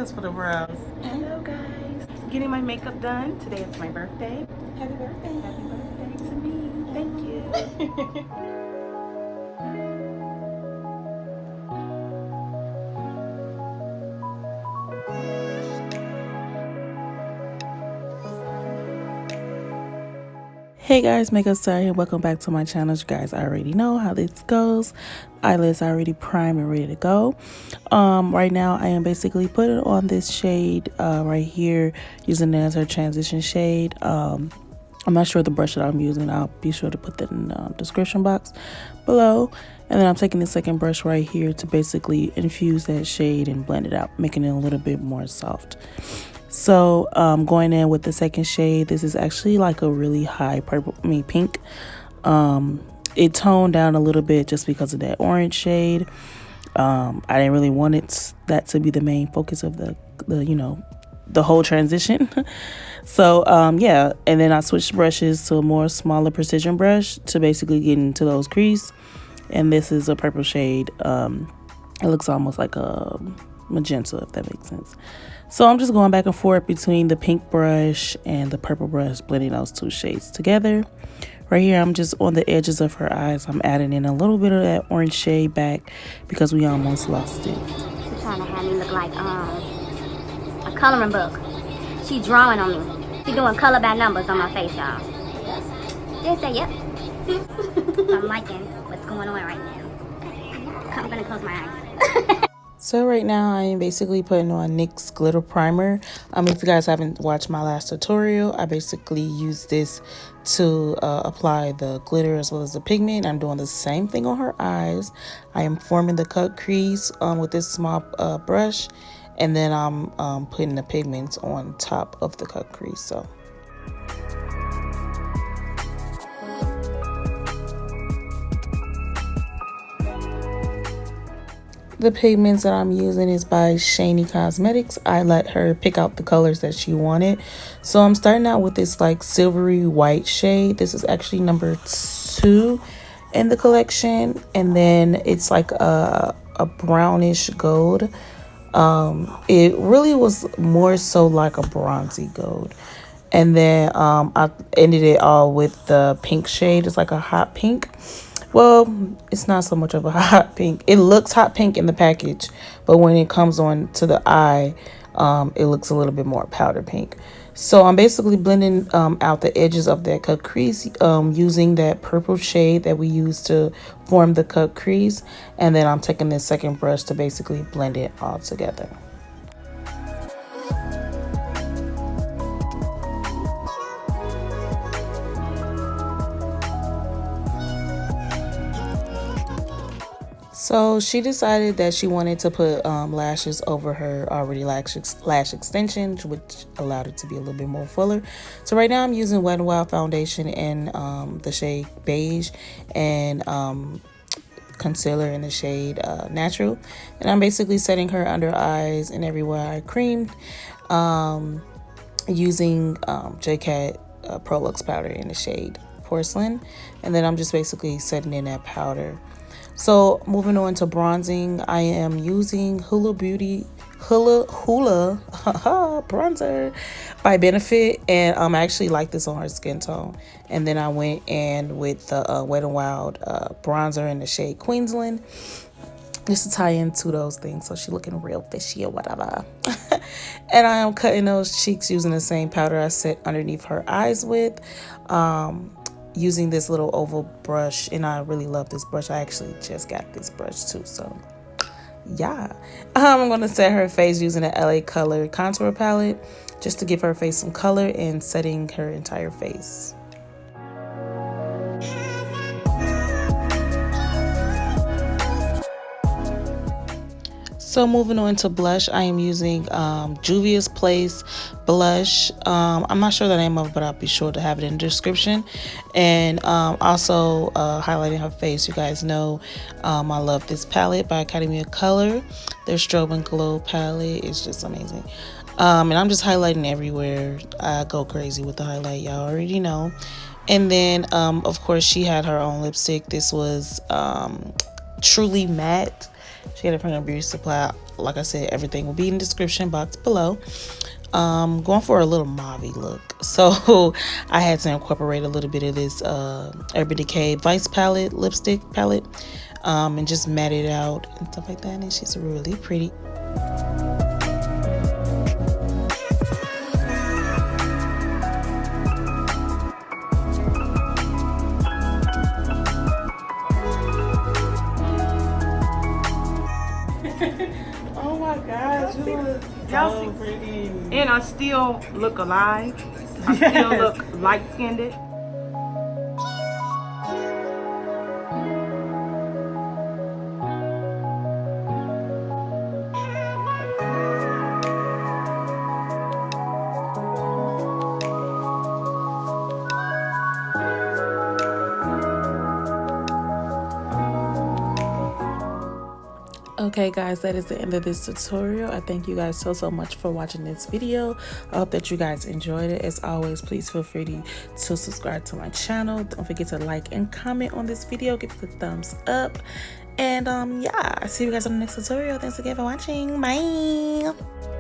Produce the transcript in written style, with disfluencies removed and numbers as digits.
just for the brows. Hello guys. Getting my makeup done. Today is my birthday. Happy birthday. Happy birthday to me. Thank you. Hey guys, MakeupSy here. Welcome back to my channel. You guys already know how this goes. Eyelids already primed and ready to go. Right now I am basically putting on this shade right here, using it as her transition shade. I'm not sure the brush that I'm using. I'll be sure to put that in the description box below. And then I'm taking the second brush right here to basically infuse that shade and blend it out, making it a little bit more soft. So going in with the second shade, this is actually like a really high pink. It toned down a little bit just because of that orange shade. I didn't really want that to be the main focus of the whole transition. So yeah, and then I switched brushes to a more smaller precision brush to basically get into those crease. And this is a purple shade. It looks almost like a magenta, if that makes sense. So I'm just going back and forth between the pink brush and the purple brush, blending those two shades together. Right here, I'm just on the edges of her eyes. I'm adding in a little bit of that orange shade back because we almost lost it. She's trying to have me look like a coloring book. She drawing on me. She doing color by numbers on my face, y'all. Just say yep. I'm liking what's going on right now. I'm gonna close my eyes. So right now I am basically putting on Nyx Glitter Primer. If you guys haven't watched my last tutorial, I basically use this to apply the glitter as well as the pigment. I'm doing the same thing on her eyes. I am forming the cut crease with this small brush, and then I'm putting the pigments on top of the cut crease. So the pigments that I'm using is by Shany Cosmetics. I let her pick out the colors that she wanted. So I'm starting out with this like silvery white shade. This is actually number 2 in the collection. And then it's like a brownish gold. It really was more so like a bronzy gold. And then I ended it all with the pink shade. It's like a hot pink. Well, it's not so much of a hot pink. It looks hot pink in the package, but when it comes on to the eye, it looks a little bit more powder pink. So I'm basically blending out the edges of that cut crease using that purple shade that we used to form the cut crease. And then I'm taking this second brush to basically blend it all together. So she decided that she wanted to put lashes over her already lash extensions, which allowed it to be a little bit more fuller. So right now I'm using Wet n Wild foundation in the shade Beige and concealer in the shade Natural. And I'm basically setting her under eyes and everywhere I creamed using Jcat Pro Luxe powder in the shade Porcelain. And then I'm just basically setting in that powder. So moving on to bronzing, I am using Hoola bronzer by Benefit, and I actually like this on her skin tone. And then I went in with the Wet n Wild bronzer in the shade Queensland, just to tie into those things, so she's looking real fishy or whatever. And I am cutting those cheeks using the same powder I set underneath her eyes with. Using this little oval brush, and I really love this brush. I actually just got this brush too, so yeah. I'm gonna set her face using an LA Color contour palette just to give her face some color and setting her entire face. So moving on to blush, I am using Juvias Place blush. I'm not sure the name of it, but I'll be sure to have it in the description. And also highlighting her face. You guys know I love this palette by Academy of Color. Their Strobe and Glow palette is just amazing. And I'm just highlighting everywhere. I go crazy with the highlight, y'all already know. And then of course she had her own lipstick. This was Truly Matte. She got it from a beauty supply like I said, everything will be in the description box below. Going for a little mauve look, so I had to incorporate a little bit of this Urban Decay Vice palette, lipstick palette, and just matte it out and stuff like that, and it's just really pretty. Oh my gosh, you look so pretty. And I still look alive. I still look light-skinned. Okay guys, that is the end of this tutorial. I thank you guys so much for watching this video. I hope that you guys enjoyed it. As always, please feel free to subscribe to my channel. Don't forget to like and comment on this video. Give it a thumbs up. And yeah, I'll see you guys on the next tutorial. Thanks again for watching. Bye.